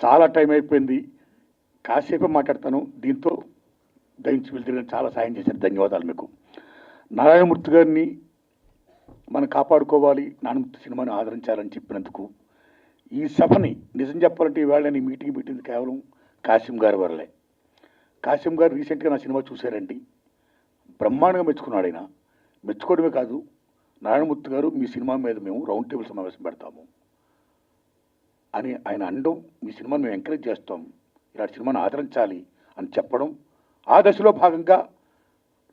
చాలా టైం అయిపోయింది, కాసేపే మాట్లాడతాను. దీంతో దయించి వెళ్తే చాలా సాయం చేశారు, ధన్యవాదాలు మీకు. నారాయణమూర్తి గారిని మనం కాపాడుకోవాలి, నారాయణమూర్తి సినిమాని ఆదరించాలని చెప్పినందుకు ఈ సభని నిజం చెప్పాలంటే ఈవేళ నేను మీటింగ్ పెట్టింది కేవలం కాసిం గారి వరలే. కాసిం గారు రీసెంట్గా నా సినిమా చూశారండి, బ్రహ్మాండంగా మెచ్చుకున్నాడు. ఆయన మెచ్చుకోవడమే కాదు, నారాయణమూర్తి గారు మీ సినిమా మీద మేము రౌండ్ టేబుల్ సమావేశం పెడతాము అని ఆయన అనడం, మీ సినిమాను మేము ఎంకరేజ్ చేస్తాం, ఇలాంటి సినిమాను ఆదరించాలి అని చెప్పడం. ఆ దశలో భాగంగా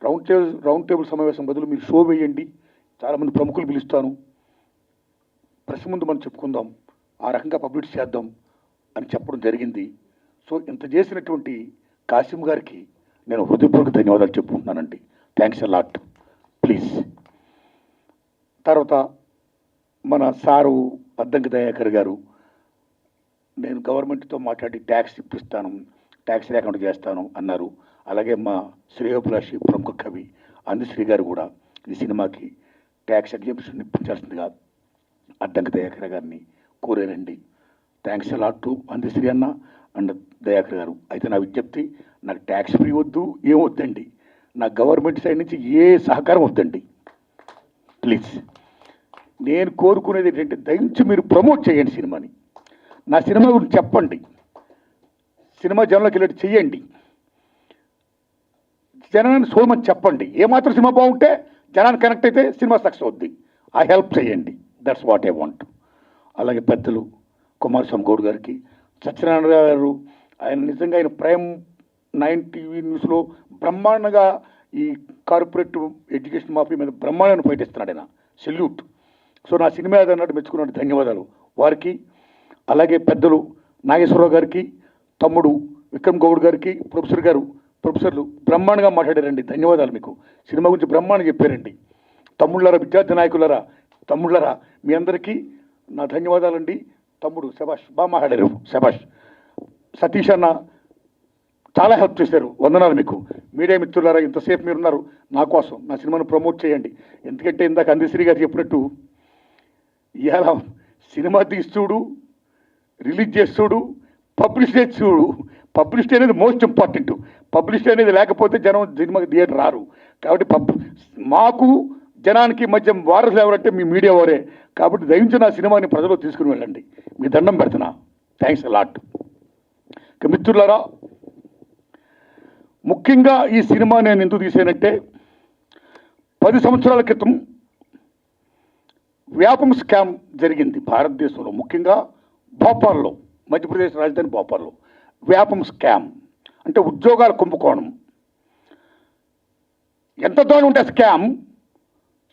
రౌండ్ టేబుల్ సమావేశం బదులు మీరు షో వేయండి, చాలామంది ప్రముఖులు పిలుస్తాను, ప్రెస్ ముందు మనం చెప్పుకుందాం, ఆ రకంగా పబ్లిష్ చేద్దాం అని చెప్పడం జరిగింది. సో ఇంత చేసినటువంటి కాసిం గారికి నేను హృదయపూర్వక ధన్యవాదాలు చెప్పుకుంటున్నానండి. Thanks a lot, please. తర్వాత మన సారు అద్దంకి దయాకర్ గారు, నేను గవర్నమెంట్తో మాట్లాడి ట్యాక్స్ ఇప్పిస్తాను, ట్యాక్స్ లేకుండా చేస్తాను అన్నారు. అలాగే మా శ్రేయోభిలాషి ప్రముఖ కవి అందశ్రీ గారు కూడా ఈ సినిమాకి ట్యాక్స్ ఎగ్జామ్షన్ ఇప్పించాల్సిందిగా అద్దంకి దయాకర్ గారిని కోరారండి. Thanks a lot to Andesri అన్న అండ్ దయాకర్ గారు. అయితే నా విజ్ఞప్తి, నాకు ట్యాక్స్ ఫ్రీ వద్దు, ఏం వద్దండి, నా గవర్నమెంట్ సైడ్ నుంచి ఏ సహకారం వద్దండి, ప్లీజ్. నేను కోరుకునేది ఏంటంటే దయించి మీరు ప్రమోట్ చేయండి సినిమాని, నా సినిమా గురించి చెప్పండి, సినిమా జనంలోకి వెళ్ళి చెయ్యండి, జనాన్ని చూడమని చెప్పండి. ఏమాత్రం సినిమా బాగుంటే జనాన్ని కనెక్ట్ అయితే సినిమా సక్సెస్ అవుద్ది, ఆ హెల్ప్ చేయండి. That's what I want. అలాగే పెద్దలు కుమారస్వామి గౌడ్ గారికి, సత్యనారాయణ గారు, ఆయన నిజంగా ఆయన ప్రైమ్ 9 టీవీ న్యూస్లో బ్రహ్మాండంగా ఈ కార్పొరేట్ ఎడ్యుకేషన్ మాఫీ మీద బ్రహ్మాండంగా ఫైట్ ఇస్తున్నాడు ఆయన, సెల్యూట్. సో నా సినిమా ఏదన్నట్టు మెచ్చుకున్నాడు, ధన్యవాదాలు వారికి. అలాగే పెద్దలు నాగేశ్వరరావు గారికి, తమ్ముడు విక్రమ్ గౌడ్ గారికి, ప్రొఫెసర్లు బ్రహ్మాండంగా మాట్లాడారండి, ధన్యవాదాలు మీకు. సినిమా గురించి బ్రహ్మాండంగా చెప్పారండి. తమ్ముళ్ళరా, విద్యార్థి నాయకులరా, తమ్ముళ్ళరా, మీ అందరికీ నా ధన్యవాదాలండి. తమ్ముడు శభాష్, బాగా మాట్లాడారు, శభాష్. సతీష్ అన్న చాలా హెల్ప్ చేశారు, వందనాలు మీకు. మీడియా మిత్రులారా, ఇంతసేపు మీరున్నారు నా కోసం, నా సినిమాను ప్రమోట్ చేయండి. ఎందుకంటే ఇందాక అందశ్రీ గారు చెప్పినట్టు ఇవాళ సినిమా తీస్తుడు, రిలీజ్ చేస్తుడు, పబ్లిష్ చేస్తుడు. పబ్లిసిటీ అనేది మోస్ట్ ఇంపార్టెంట్. పబ్లిసిటీ అనేది లేకపోతే జనం సినిమాకి థియేటర్ రారు. కాబట్టి మాకు జనానికి మధ్య వారసులు ఎవరంటే మీ మీడియా వారే. కాబట్టి దయించి నా సినిమాని ప్రజలు తీసుకుని వెళ్ళండి, మీ దండం పెడుతున్నా. Thanks a lot. ఇక మిత్రులారా, ముఖ్యంగా ఈ సినిమా నేను ఎందుకు తీసానంటే, 10 సంవత్సరాల క్రితం వ్యాపం స్కామ్ జరిగింది భారతదేశంలో, ముఖ్యంగా భోపాల్లో, మధ్యప్రదేశ్ రాజధాని భోపాల్లో. వ్యాపం స్కామ్ అంటే ఉద్యోగాల కుంభకోణం. ఎంత దూరం ఉంటే స్కామ్,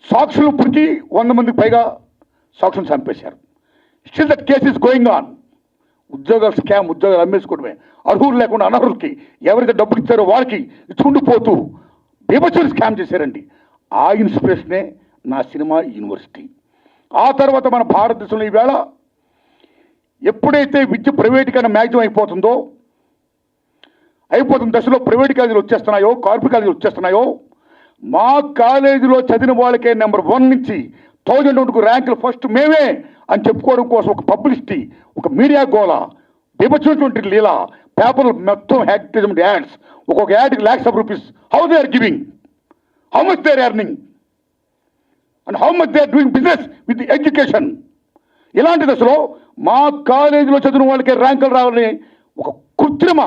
సాక్షులు ఇప్పటికీ 100 మందికి పైగా సాక్షులు చంపేశారు. Still that case is going on. ఉద్యోగాల స్కామ్, ఉద్యోగాలు అమ్మేసుకోవడమే, అర్హులు లేకుండా అనర్హులకి ఎవరైతే డబ్బులు ఇచ్చారో వాళ్ళకి ఇచ్చుకుంటూ పోతూ బీభత్సమైన స్కామ్ చేశారండి. ఆ ఇన్స్పిరేషనే నా సినిమా యూనివర్సిటీ. ఆ తర్వాత మన భారతదేశంలో ఈవేళ ఎప్పుడైతే విద్య ప్రైవేటీకరణ మ్యాక్సిమం అయిపోతున్న దశలో ప్రైవేట్ కాలేజీలు వచ్చేస్తున్నాయో, కార్పొరేట్ కాలేజీలు వచ్చేస్తున్నాయో, మా కాలేజీలో చదివిన వాళ్ళకే నెంబర్ 1 నుంచి 1000 ర్యాంకులు ఫస్ట్ మేమే అని చెప్పుకోవడం కోసం ఒక పబ్లిసిటీ, ఒక మీడియా గోళ, బీభత్సమైనటువంటి లీలా, పేపర్లు మొత్తం అడ్వర్టైజ్మెంట్ యాడ్స్, ఒక్కొక్క యాడ్కి lakhs of rupees. How they are giving, how much they are earning and how much they are doing business with education. ఇలాంటి దశలో మా కాలేజీలో చదివిన వాళ్ళకే ర్యాంకులు రావాలని ఒక కృత్రిమ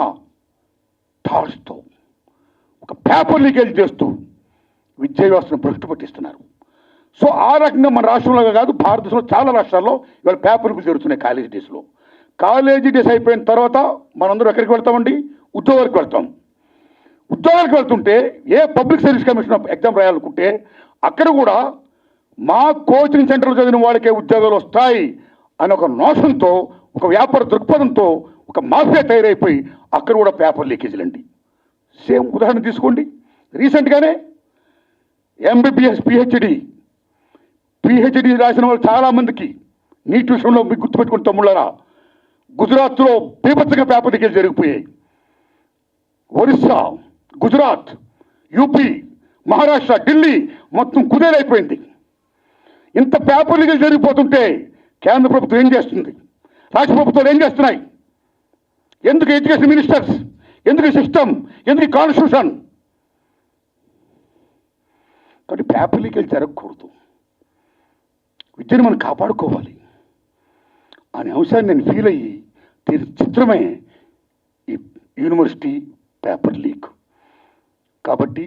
థాట్స్తో, ఒక పేపర్ లీకేజ్ చేస్తూ విద్యా వ్యవస్థను భ్రష్టు పట్టిస్తున్నారు. సో ఆ రకంగా మన రాష్ట్రంలో కాదు, భారతదేశంలో చాలా రాష్ట్రాల్లో ఇవాళ పేపర్లు జరుగుతున్నాయి కాలేజీ డేస్లో. కాలేజీ డేస్ అయిపోయిన తర్వాత మనందరూ ఎక్కడికి వెళ్తామండి, ఉద్యోగాలకు వెళ్తాం. ఉద్యోగాలకు వెళ్తుంటే ఏ పబ్లిక్ సర్వీస్ కమిషన్ ఎగ్జామ్ రాయాలనుకుంటే అక్కడ కూడా మా కోచింగ్ సెంటర్లో చదివిన వాళ్ళకే ఉద్యోగాలు వస్తాయి అని ఒక నోషన్తో, ఒక వ్యాపార దృక్పథంతో ఒక మాఫియా తయారైపోయి అక్కడ కూడా పేపర్ లీకేజీలు అండి. సేమ్ ఉదాహరణ తీసుకోండి, రీసెంట్గానే ఎంబీబీఎస్ పిహెచ్డి రాసిన వాళ్ళు చాలామందికి నీట్ విషయంలో మీకు గుర్తుపెట్టుకుని తమ్ముళ్ళరా, గుజరాత్లో బీభత్సంగా పేపర్ లీకేజ్ జరిగిపోయాయి. ఒరిస్సా, గుజరాత్, యూపీ, మహారాష్ట్ర, ఢిల్లీ మొత్తం కుదేలైపోయింది. ఇంత పేపర్ లీకేజ్ జరిగిపోతుంటే కేంద్ర ప్రభుత్వం ఏం చేస్తుంది, రాష్ట్ర ప్రభుత్వాలు ఏం చేస్తున్నాయి? ఎందుకు ఎడ్యుకేషన్ మినిస్టర్స్, ఎందుకు సిస్టమ్, ఎందుకు కాన్స్టిట్యూషన్? కాబట్టి పేపర్ లీకేజ్ జరగకూడదు, విద్యను మనం కాపాడుకోవాలి అనే అంశాన్ని నేను ఫీల్ అయ్యి చిత్రమే ఈ యూనివర్సిటీ పేపర్ లీక్. కాబట్టి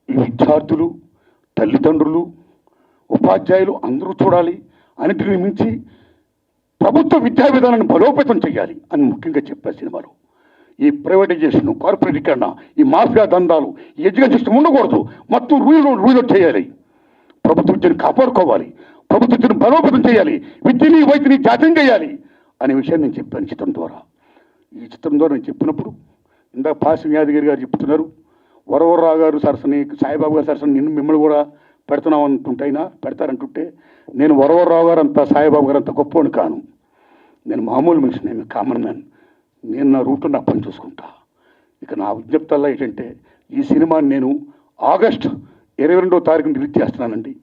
ఈ విద్యార్థులు, తల్లిదండ్రులు, ఉపాధ్యాయులు అందరూ చూడాలి. అన్నిటిని మించి ప్రభుత్వ విద్యా విధానాన్ని బలోపేతం చేయాలి అని ముఖ్యంగా చెప్పారు సినిమాలో. ఈ ప్రైవేటైజేషన్, కార్పొరేటీకరణ, ఈ మాఫియా దందాలు, ఈ ఎడ్యుకేషన్ సిస్టమ్ ఉండకూడదు. మొత్తం రూల్ చేయాలి. ప్రభుత్వ విద్యను కాపాడుకోవాలి, ప్రభుత్వ విద్యను బలోపేతం చేయాలి, విద్యని వైద్యని జాతీయం చేయాలి అనే విషయాన్ని నేను చెప్పాను చిత్రం ద్వారా. ఈ చిత్రం ద్వారా నేను చెప్పినప్పుడు ఇందాక పాసి యాదగిరి గారు చెప్తున్నారు, వరవరరావు గారు సరసని, సాయిబాబు గారు సరసని మిమ్మల్ని కూడా పెడుతున్నాం అంటుంటైనా పెడతారంటుంటే, నేను వరవరరావు గారు అంత, సాయిబాబు గారు అంత గొప్పవాడిని కాను. నేను మామూలు మనిషి, నేను కామన్ మ్యాన్. నేను నా రూట్లో నా పని చూసుకుంటా. ఇక నా విజ్ఞప్తల్లా ఏంటంటే, ఈ సినిమాని నేను ఆగస్టు 22వ తారీఖున రిలీజ్ చేస్తున్నానండి.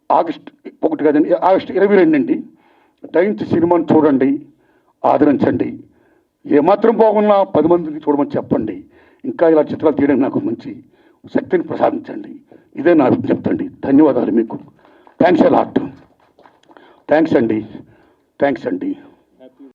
ఆగస్టు 1 కాదండి, ఆగస్టు 22 అండి. దయించి సినిమాని చూడండి, ఆదరించండి. ఏమాత్రం బాగున్నా 10 మందికి చూడమని చెప్పండి. ఇంకా ఇలా చిత్రాలు తీయడానికి నాకు మంచి శక్తిని ప్రసాదించండి. ఇదే నా విజ్ఞప్తి అండి. ధన్యవాదాలు మీకు. Thanks a lot. థ్యాంక్స్ అండి.